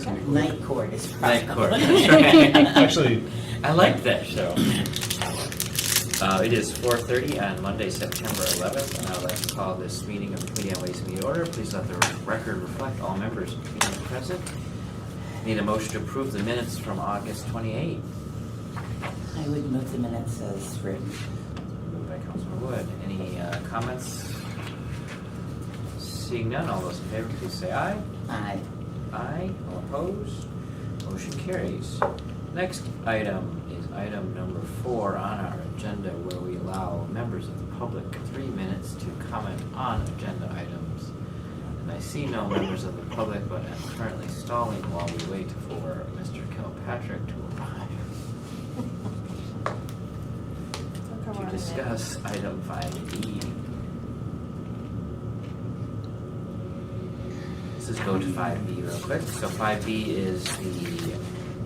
Night Court is Night Court, probably. that's right. Actually, I like that show. It is 4:30 on Monday, September 11th, and I would like to call this meeting of the Committee on Ways and Means order. Please let the record reflect all members of the committee are present. Need a motion to approve the minutes from August 28th. I would move the minutes as written. Moved by Councilman Wood. Any comments? Seeing none, all those in favor, please say aye. Aye. Aye. All opposed? Motion carries. Next item is item number 4 on our agenda, where we allow members of the public 3 minutes to comment on agenda items. And I see no members of the public, but I'm currently stalling while we wait for Mr. Kilpatrick to arrive to discuss item 5B. Let's just go to 5B real quick. So 5B is the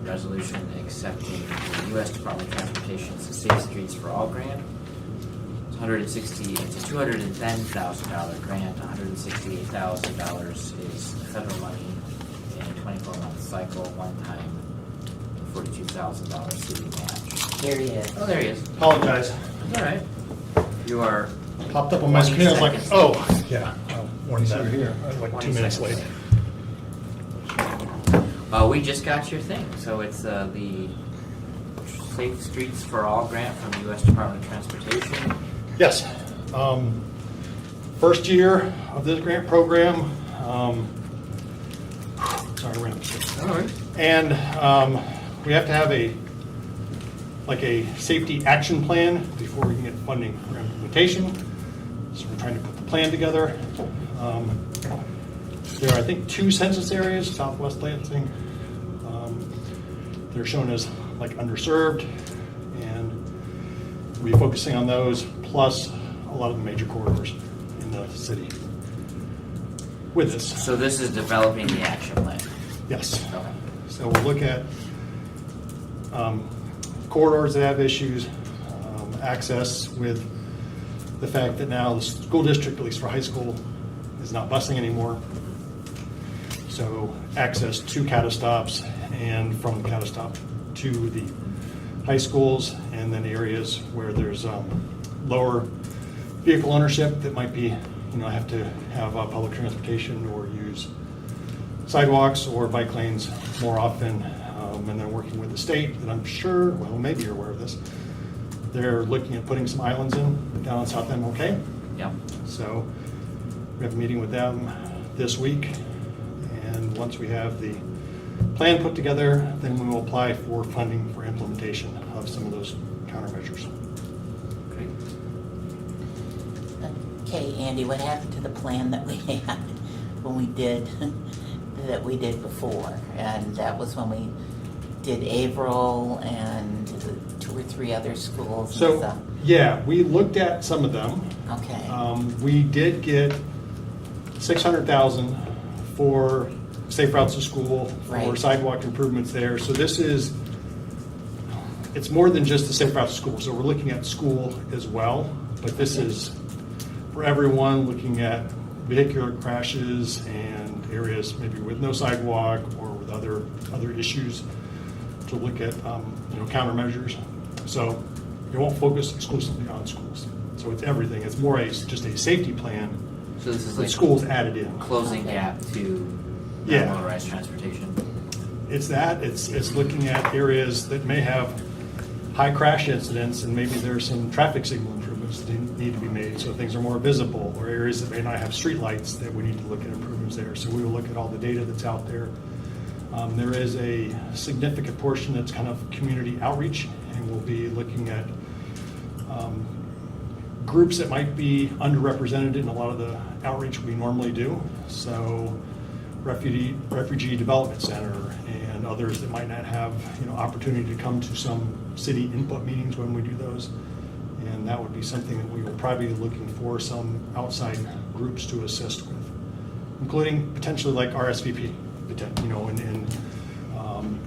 resolution accepting the U.S. Department of Transportation's Safe Streets for All grant. It's a $210,000 grant. $168,000 is federal money in a 24-month cycle, one-time $42,000 city match. Here he is. Oh, there he is. apologize. All right. You are Popped up on my 20 screen. I was like, seconds. oh, yeah. Warned that Here. I was like 20 2 minutes seconds late. We just got your thing. So it's the Safe Streets for All grant from the U.S. Department of Transportation. Yes. First year of this grant program. Sorry, I ran upstairs. All right. And we have to have a safety action plan before we can get funding for implementation. So we're trying to put the plan together. There are, I think, 2 census areas, Southwest Lansing. They're shown as like underserved, and we'll be focusing on those, plus a lot of the major corridors in the city with this. So this is developing the action plan. Yes. Okay. So we'll look at corridors that have issues, access with the fact that now the school district, at least for high school, is not busing anymore. So access to catastops and from the catastop to the high schools, and then areas where there's lower vehicle ownership that might be, have to have public transportation or use sidewalks or bike lanes more often. And then working with the state, that I'm sure, well, maybe you're aware of this, they're looking at putting some islands in down in South MLK. Yep. So we have a meeting with them this week, and once we have the plan put together, then we will apply for funding for implementation of some of those countermeasures. Great. Okay, Andy, what happened to the plan that we had when we did, that we did before? And that was when we did Averill and 2 or 3 other schools and So, stuff. yeah, we looked at some of them. Okay. We did get $600,000 for safe routes to school, for Right. sidewalk improvements there. So it's more than just the safe routes to school. So we're looking at school as well, but this is for everyone, looking at vehicular crashes and areas maybe with no sidewalk or with other issues, to look at countermeasures. So it won't focus exclusively on schools. So it's everything. It's more just a safety plan So this is with like schools added in. closing gap to Yeah. non-motorized transportation. It's that. It's looking at areas that may have high crash incidents, and maybe there's some traffic signal improvements that need to be made so things are more visible, or areas that may not have street lights that we need to look at improvements there. So we will look at all the data that's out there. There is a significant portion that's kind of community outreach, and we'll be looking at groups that might be underrepresented in a lot of the outreach we normally do. So Refugee Development Center and others that might not have opportunity to come to some city input meetings when we do those. And that would be something that we will probably be looking for some outside groups to assist with, including potentially like RSVP, in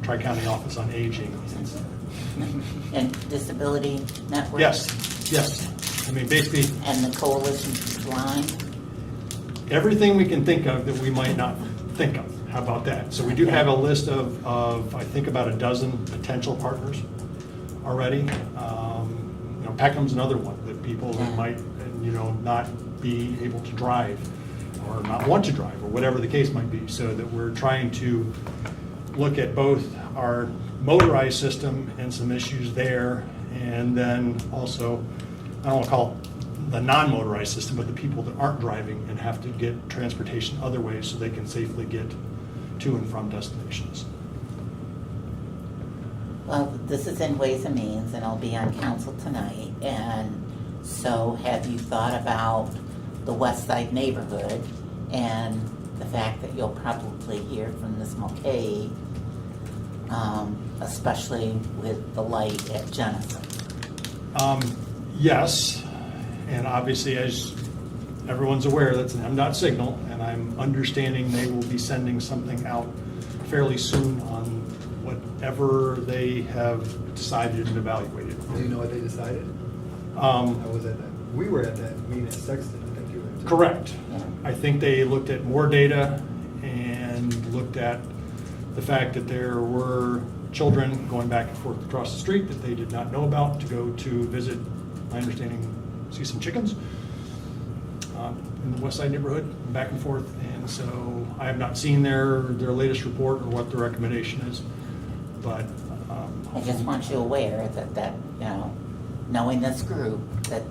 Tri-County Office on Aging. And Disability Network? Yes. I mean, basically, And the Coalition for Blind? everything we can think of that we might not think of How about that? So we do have a list of, I think, about a dozen potential partners already. You know, Peckham's another one, that people that Yeah. might, you know, not be able to drive or not want to drive, or whatever the case might be. So that we're trying to look at both our motorized system and some issues there, and then also, I don't want to call it the non-motorized system, but the people that aren't driving and have to get transportation other ways so they can safely get to and from destinations. Well, this is in Ways and Means, and I'll be on council tonight. And so have you thought about the West Side neighborhood and the fact that you'll probably hear from Ms. Mulcahy, especially with the light at Jenison? Yes, and obviously, as everyone's aware, that's an MDOT signal, and I'm understanding they will be sending something out fairly soon on whatever they have decided and evaluated. Do you know what they decided? I was at that, we were at that meeting at Sexton, I think you were. too. Correct. Yeah. I think they looked at more data and looked at the fact that there were children going back and forth across the street that they did not know about to go to visit, my understanding, see some chickens in the West Side neighborhood, back and forth. And so I have not seen their latest report or what the recommendation is, but. I just want you aware that, you know, knowing this group, that,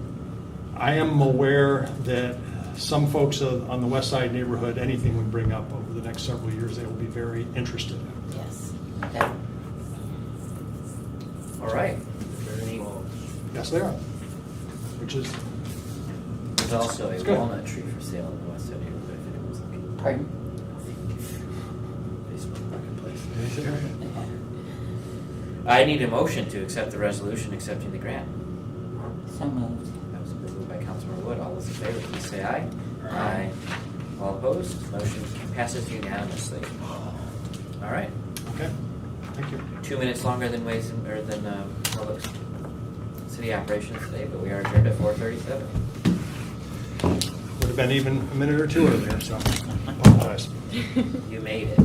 I am aware that some folks on the West Side neighborhood, anything we bring up over the next several years, they will be very interested in. yes, okay. All right. Very involved. Yes, they are. Which is, There's also a That's good. walnut tree for sale in the West Side neighborhood if anyone's looking. Pardon? Facebook Marketplace. I need a motion to accept the resolution accepting the grant. So moved. That was moved by Councilmember Wood. All those in favor, please say aye. Aye. All opposed? Motion passes unanimously. All right. okay, thank you. 2 minutes longer than public city operations today, but we are adjourned at 4:37. Would have been even a minute or two earlier, so I apologize. You made it.